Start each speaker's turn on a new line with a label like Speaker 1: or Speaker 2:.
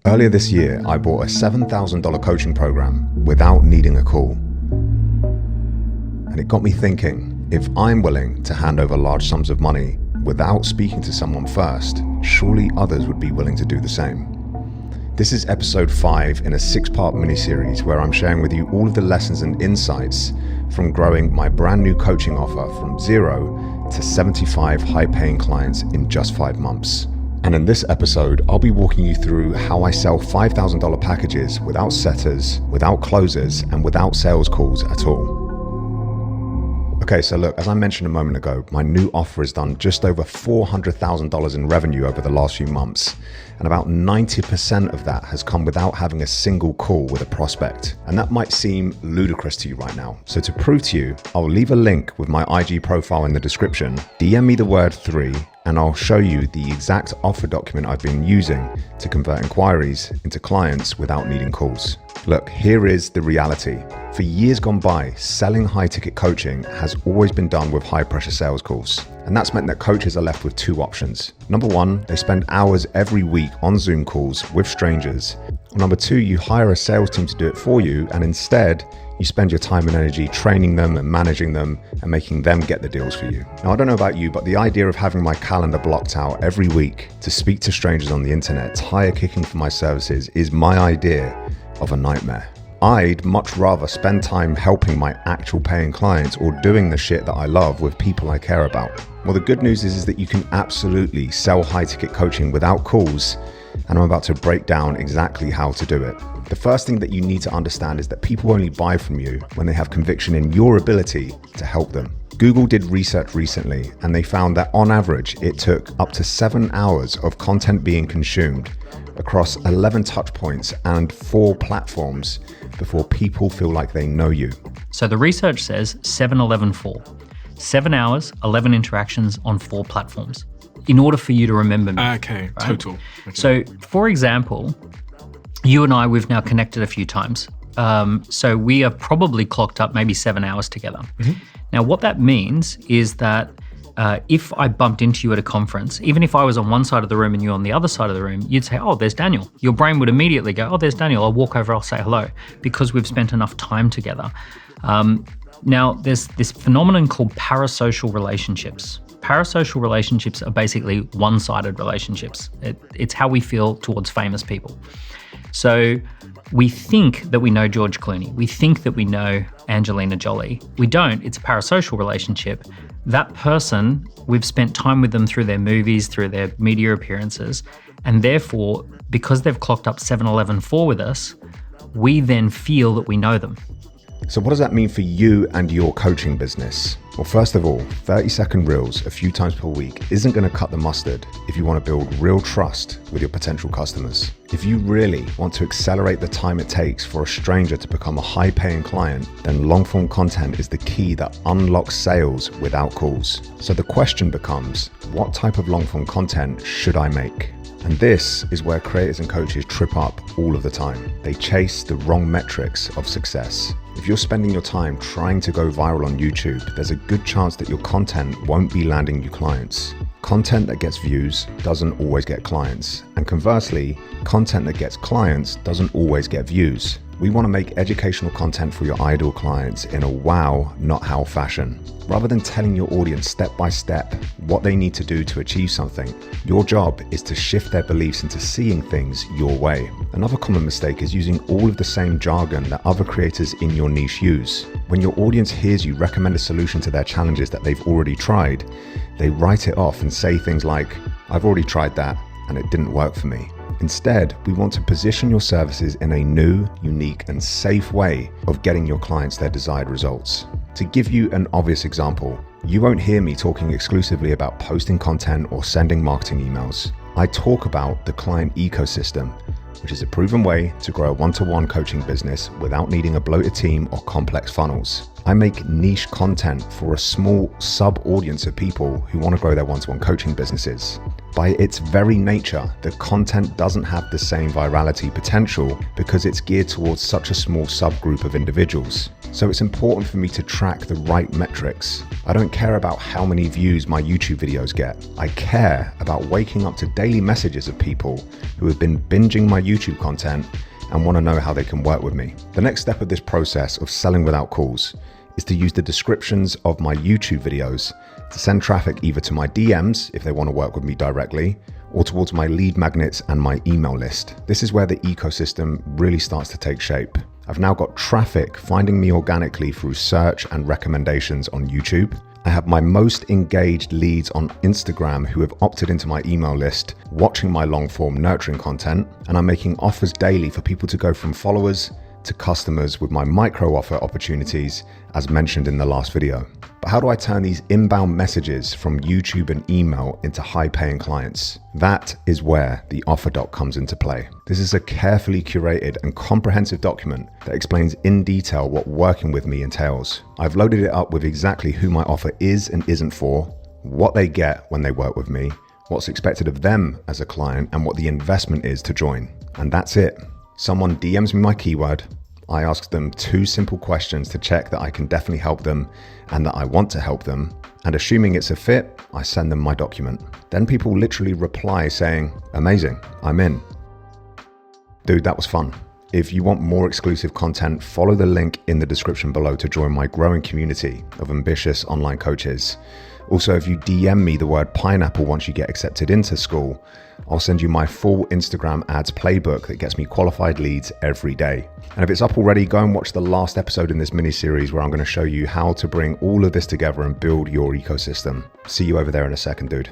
Speaker 1: Earlier this year, I bought a $7,000 coaching program without needing a call. And it got me thinking, if I'm willing to hand over large sums of money without speaking to someone first, surely others would be willing to do the same. This is episode 5 in a 6-part mini-series where I'm sharing with you all of the lessons and insights from growing my brand new coaching offer from 0 to 75 high-paying clients in just 5 months. And in this episode, I'll be walking you through how I sell $5,000 packages without setters, without closers, and without sales calls at all. Okay, so look, as I mentioned a moment ago, my new offer has done just over $400,000 in revenue over the last few months. And about 90% of that has come without having a single call with a prospect. And that might seem ludicrous to you right now. So to prove to you, I'll leave a link with my IG profile in the description. DM me the word 3 and I'll show you the exact offer document I've been using to convert inquiries into clients without needing calls. Look, here is the reality. For years gone by, selling high-ticket coaching has always been done with high-pressure sales calls. And that's meant that coaches are left with 2 options. Number 1, they spend hours every week on Zoom calls with strangers. Or number 2, you hire a sales team to do it for you, and instead, you spend your time and energy training them and managing them and making them get the deals for you. Now, I don't know about you, but the idea of having my calendar blocked out every week to speak to strangers on the internet, tire kicking for my services, is my idea of a nightmare. I'd much rather spend time helping my actual paying clients or doing the shit that I love with people I care about. Well, the good news is that you can absolutely sell high-ticket coaching without calls, and I'm about to break down exactly how to do it. The first thing that you need to understand is that people only buy from you when they have conviction in your ability to help them. Google did research recently, and they found that on average, it took up to 7 hours of content being consumed across 11 touch points and 4 platforms before people feel like they know you.
Speaker 2: So the research says 7, 11, 4. 7 hours, 11 interactions on 4 platforms in order for you to remember me.
Speaker 3: Okay, right? Total. Okay.
Speaker 2: So for example, you and I, we've now connected a few times. So we have probably clocked up maybe 7 hours together. Mm-hmm. Now what that means is that if I bumped into you at a conference, even if I was on one side of the room and you on the other side of the room, you'd say, oh, there's Daniel. Your brain would immediately go, oh, there's Daniel. I'll walk over, I'll say hello, because we've spent enough time together. Now, there's this phenomenon called parasocial relationships. Parasocial relationships are basically one-sided relationships. It's how we feel towards famous people. So we think that we know George Clooney. We think that we know Angelina Jolie. We don't. It's a parasocial relationship. That person, we've spent time with them through their movies, through their media appearances, and therefore, because they've clocked up 7, 11, 4 with us, we then feel that we know them.
Speaker 1: So what does that mean for you and your coaching business? Well, first of all, 30-second reels a few times per week isn't going to cut the mustard if you want to build real trust with your potential customers. If you really want to accelerate the time it takes for a stranger to become a high-paying client, then long-form content is the key that unlocks sales without calls. So the question becomes, what type of long-form content should I make? And this is where creators and coaches trip up all of the time. They chase the wrong metrics of success. If you're spending your time trying to go viral on YouTube, there's a good chance that your content won't be landing you clients. Content that gets views doesn't always get clients. And conversely, content that gets clients doesn't always get views. We want to make educational content for your ideal clients in a wow, not how fashion. Rather than telling your audience step by step what they need to do to achieve something, your job is to shift their beliefs into seeing things your way. Another common mistake is using all of the same jargon that other creators in your niche use. When your audience hears you recommend a solution to their challenges that they've already tried, they write it off and say things like, I've already tried that and it didn't work for me. Instead, we want to position your services in a new, unique, and safe way of getting your clients their desired results. To give you an obvious example, you won't hear me talking exclusively about posting content or sending marketing emails. I talk about the Client Ecosystem, which is a proven way to grow a one-to-one coaching business without needing a bloated team or complex funnels. I make niche content for a small sub-audience of people who want to grow their one-to-one coaching businesses. By its very nature, the content doesn't have the same virality potential because it's geared towards such a small subgroup of individuals. So it's important for me to track the right metrics. I don't care about how many views my YouTube videos get. I care about waking up to daily messages of people who have been binging my YouTube content and want to know how they can work with me. The next step of this process of selling without calls is to use the descriptions of my YouTube videos to send traffic either to my DMs if they want to work with me directly, or towards my lead magnets and my email list. This is where the ecosystem really starts to take shape. I've now got traffic finding me organically through search and recommendations on YouTube. I have my most engaged leads on Instagram who have opted into my email list, watching my long form nurturing content, and I'm making offers daily for people to go from followers to customers with my micro offer opportunities as mentioned in the last video. But how do I turn these inbound messages from YouTube and email into high paying clients? That is where the offer doc comes into play. This is a carefully curated and comprehensive document that explains in detail what working with me entails. I've loaded it up with exactly who my offer is and isn't for, what they get when they work with me, what's expected of them as a client, and what the investment is to join. And that's it. Someone DMs me my keyword, I ask them 2 simple questions to check that I can definitely help them and that I want to help them, and assuming it's a fit, I send them my document. Then people literally reply saying, amazing, I'm in. Dude, that was fun. If you want more exclusive content, follow the link in the description below to join my growing community of ambitious online coaches. Also, if you DM me the word pineapple once you get accepted into school, I'll send you my full Instagram ads playbook that gets me qualified leads every day. And if it's up already, go and watch the last episode in this mini series where I'm going to show you how to bring all of this together and build your ecosystem. See you over there in a second, dude.